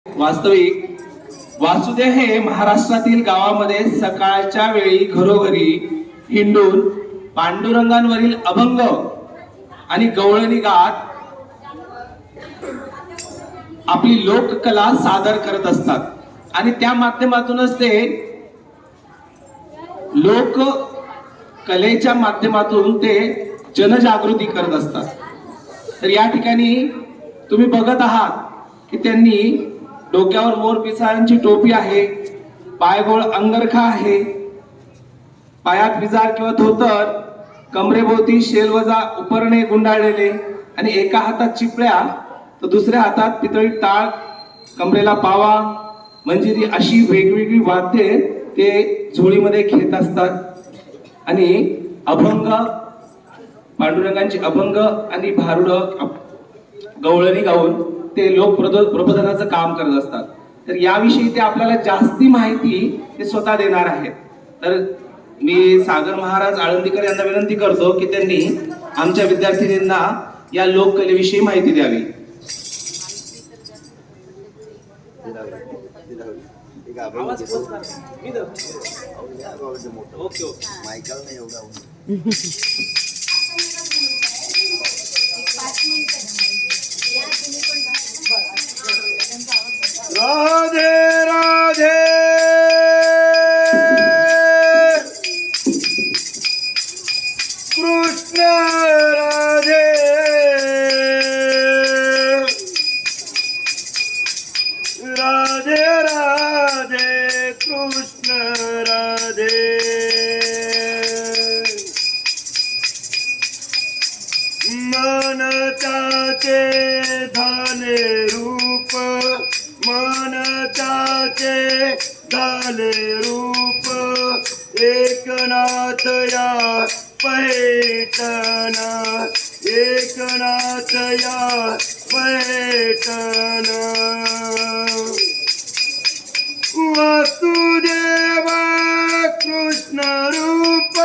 वास्तविक वासुदेव हे महाराष्ट्रातील गावामध्ये सकाळच्या वेळी घरोघरी हिंडून पांडुरंगांवरील अभंग आणि गवळणी गात आपली लोककला सादर करत असतात आणि त्या माध्यमातूनच ते लोक कलेच्या माध्यमातून ते जनजागृती करत असतात. तर या ठिकाणी तुम्ही बघत आहात की त्यांनी डोक्यावर मोर पिसाळांची टोपी आहे, पायगोळ अंगरखा आहे, पायात विजार किंवा धोतर, कमरेभोवती शेलवजा उपरणे गुंडाळलेले आणि एका हातात चिपळ्या तर दुसऱ्या हातात पितळी टाळ, कमरेला पावा, मंजिरी अशी वेगवेगळी वाद्ये ते झोळीमध्ये घेत असतात आणि अभंग पांडुरंगांची अभंग आणि भारुड गवळणी गाऊन ते लोक प्रबोधनाचं काम करत असतात. तर याविषयी ते आपल्याला जास्ती माहिती ते स्वतः देणार आहेत. तर मी सागर महाराज आळंदीकर यांना विनंती करतो की त्यांनी आमच्या विद्यार्थिनींना या लोककलेविषयी माहिती द्यावी. राधे राधे कृष्ण राधे राधे राधे कृष्ण राधे मनताचे झाले रूप मनताचे झाले रूप एकनाथ या पैठण एकनाथ या पैठण वासुदेव कृष्ण रूप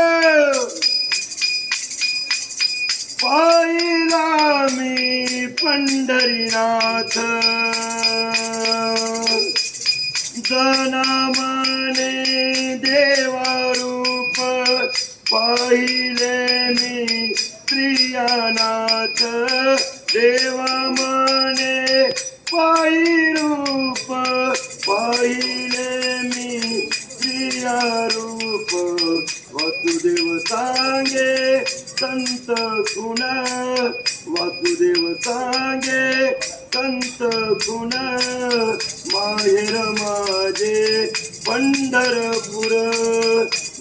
पाहिला मी पंढरीनाथ जनामने देवारूप पाहिले मी प्रियानाथ देवा मने पाहि रूप पाहिले मी प्रियारूप वासुदेव सांगे संत गुण वासुदेव सांगे संत गुण माहेर माझे पंढरपूर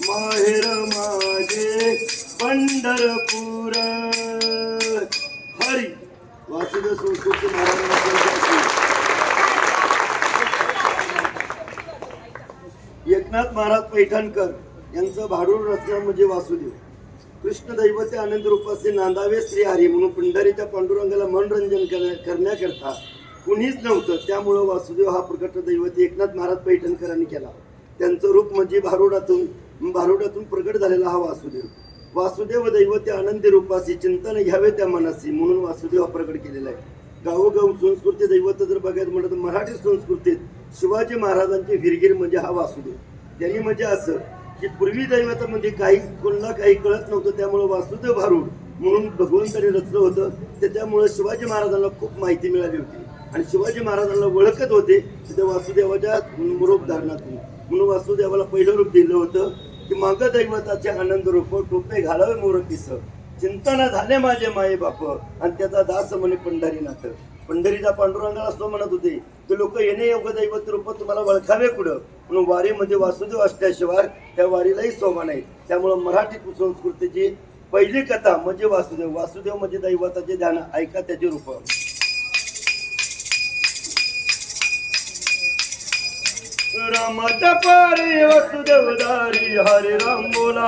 माहेर माझे पंढरपूर. हरी वासुदेव संस्कृती महाराजांना एकनाथ महाराज पैठणकर यांचं भारूड रचना म्हणजे वासुदेव. कृष्ण दैवते आनंद रूपाचे नांदावे श्री हरी म्हणून पंढरीच्या पांडुरंगाला मनोरंजन करण्याकरता कुणीच नव्हतं. त्यामुळं वासुदेव हा प्रकट दैवत एकनाथ महाराज पैठणकरांनी केला. त्यांचं रूप म्हणजे भारुडातून प्रकट झालेला हा वासुदेव. वासुदेव दैवते आनंदी रूपाशी चिंतन घ्यावे त्या मनाशी म्हणून वासुदेव हा प्रकट केलेला आहे. गावोगाव संस्कृती दैवत जर बघायचं म्हटलं तर मराठी संस्कृतीत शिवाजी महाराजांचे गिरगिर म्हणजे हा वासुदेव. त्यांनी म्हणजे असं की पूर्वी दैवतामध्ये कोणाला काही कळत नव्हतं, त्यामुळे वासुदेव भारूड म्हणून भगवंताने रचलं होतं. त्याच्यामुळे शिवाजी महाराजांना खूप माहिती मिळाली होती आणि शिवाजी महाराजांना ओळखत होते त्या वासुदेवाच्या रूप धारणातून. म्हणून वासुदेवाला पहिलं रूप दिलं होतं की माग दैवताचे आनंद रूप टोपे घालावे मोर पिस चिंतन झाले माझे माये बाप आणि त्याचा दास म्हणे पंढरीनाथ. पंढरीचा पांडुरंगाला असं म्हणत होते ते लोक येणे योग दैवत रूप तुम्हाला ओळखावे कुठं म्हणून वारीमध्ये वासुदेव असल्याशिवाय त्या वारीलाही शोभा नाही. त्यामुळं मराठी संस्कृतीची पहिली कथा म्हणजे वासुदेव. वासुदेव म्हणजे दैवताचे ध्यान ऐका त्याचे रूप. रामाचा पारी वासुदेव दारी हरे राम बोला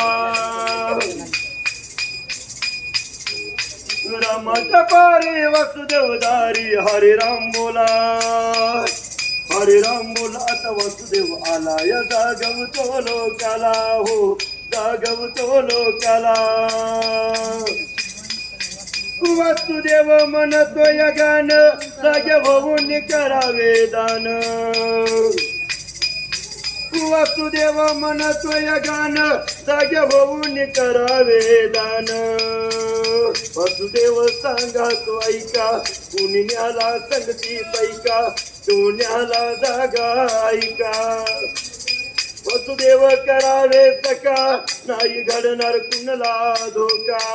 रामाचा पारी वासुदेव दारी हरे राम बोला हरे राम बोला. आता वासुदेव आला या जागवतो लोकाला हो जागवतो लोकाला वसुदेव म्हणतोय गान जागे होऊन करावे दान वसुदेव म्हणतोय गान जागे होऊन करावे दान वसुदेव सांगा तो ऐका कुणी न्याला संगती पैका तू न्याला जागा ऐका वसुदेव करावे सका नाही घडणार कुणाला धोका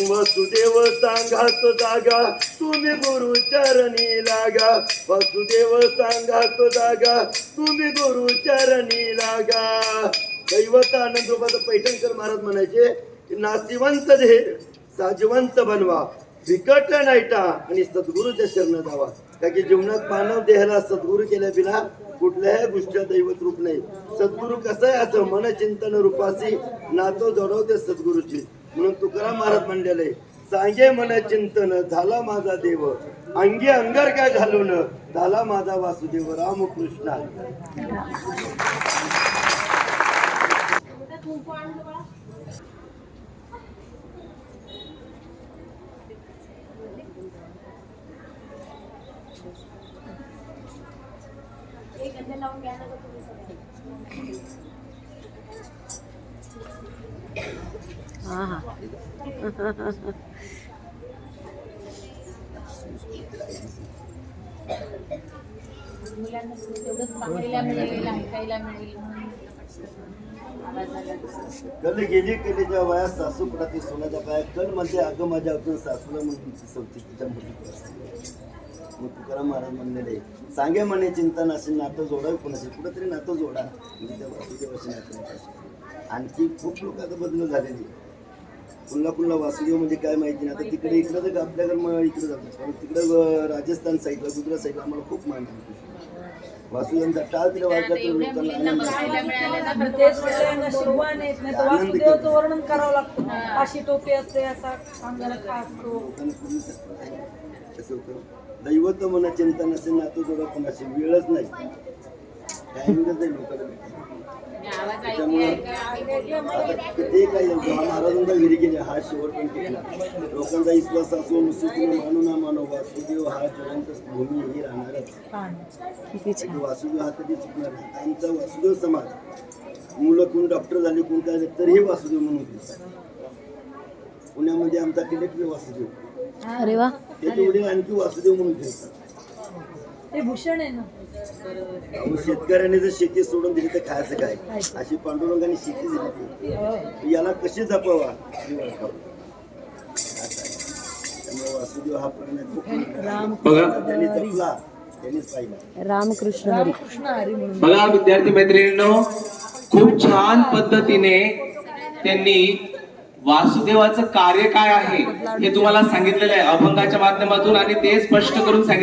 वसुदेव सांगा तो जागा तुम्ही गुरु चरणी लागा वसुदेव सांगा तो जागा तुम्ही गुरु चरणी लागा दैवत आनंदोबाचा पैठणकर महाराज म्हणायचे की नाशिवंत देह साजवंत बनवा विकट नाईटा आणि सद्गुरूच्या शरण जावा का की जीवनात मानव देहाला सद्गुरू केल्या बिना कुठल्याही गोष्टीला दैवत रूप नाही सद्गुरू कसं आहे असं मन चिंतन रूपाशी नातो जोडवते सद्गुरूची म्हणून तुकाराम महाराज म्हणलेले सांगे मन चिंतन झाला माझा देव अंगी अंगार काय घालून झाला माझा वासुदेव रामकृष्ण मुलांना तेवढंच पाहायला मिळेल ऐकायला मिळेल कल गेली कलेच्या वयात सासू पडाती सोन्याच्या पाया कल मध्ये अगं माझ्या अजून सासूला म्हणून सवती तिच्या मग तुकाराम महाराज म्हणलेले सांगे म्हणे चिंता नसेल नातं जोडावे कोणाशी कुठंतरी नातं जोडा म्हणजे त्या वासुदेवाशी नातं आणखी खूप लोक आता बदल झालेली पुन्हा वासुदेव म्हणजे काय माहिती नाही आता तिकडे इकडं तर आपल्याकडे मग इकडे जातात पण तिकडं राजस्थान साईडला गुजरात साईडला आम्हाला खूप मान वासुदेवांचा टाळ तिला वाजला तर लोकांना वासुदेवाचं वर्णन करावं लागतं अशी टोपी असते असा अंगाला असतो कसं होतं दैवत म्हणा चिंता नसेल नातं जोडा कोणाशी वेळच नाही टायमिंगच नाही लोकांना त्याच्यामुळे आता ते काय महाराजांचा घरी गेले हा शेवट पण केला लोकांचा विश्वास असो नुसतं मानू ना मानो वासुदेव हा जिवंत भूमी ही राहणारच वासुदेव हा कधी चुकणार नाही आमचा वासुदेव समाज मुलं कोण डॉक्टर झाले कोण काय झाले तरीही वासुदेव म्हणून होते पुण्यामध्ये आमचा कलेक्टर वासुदेव अरे वा त्याचे वडील आणखी वासुदेव म्हणून ठेवतात ते भूषण आहे ना शेतकऱ्याने जर शेती सोडून दिली तर खायचं काय अशी पांडुरंगाने शेती दिली याला कशी जपावा त्यामुळे वासुदेव हा प्राणी त्यांनी जपला त्यांनीच पाहिला रामकृष्ण हरी म्हणून बघा विद्यार्थी मैत्रिणींनो खूप छान पद्धतीने त्यांनी वासुदेवाचं कार्य काय आहे हे तुम्हाला सांगितलेलं आहे अभंगाच्या माध्यमातून आणि ते स्पष्ट करून सांगितलं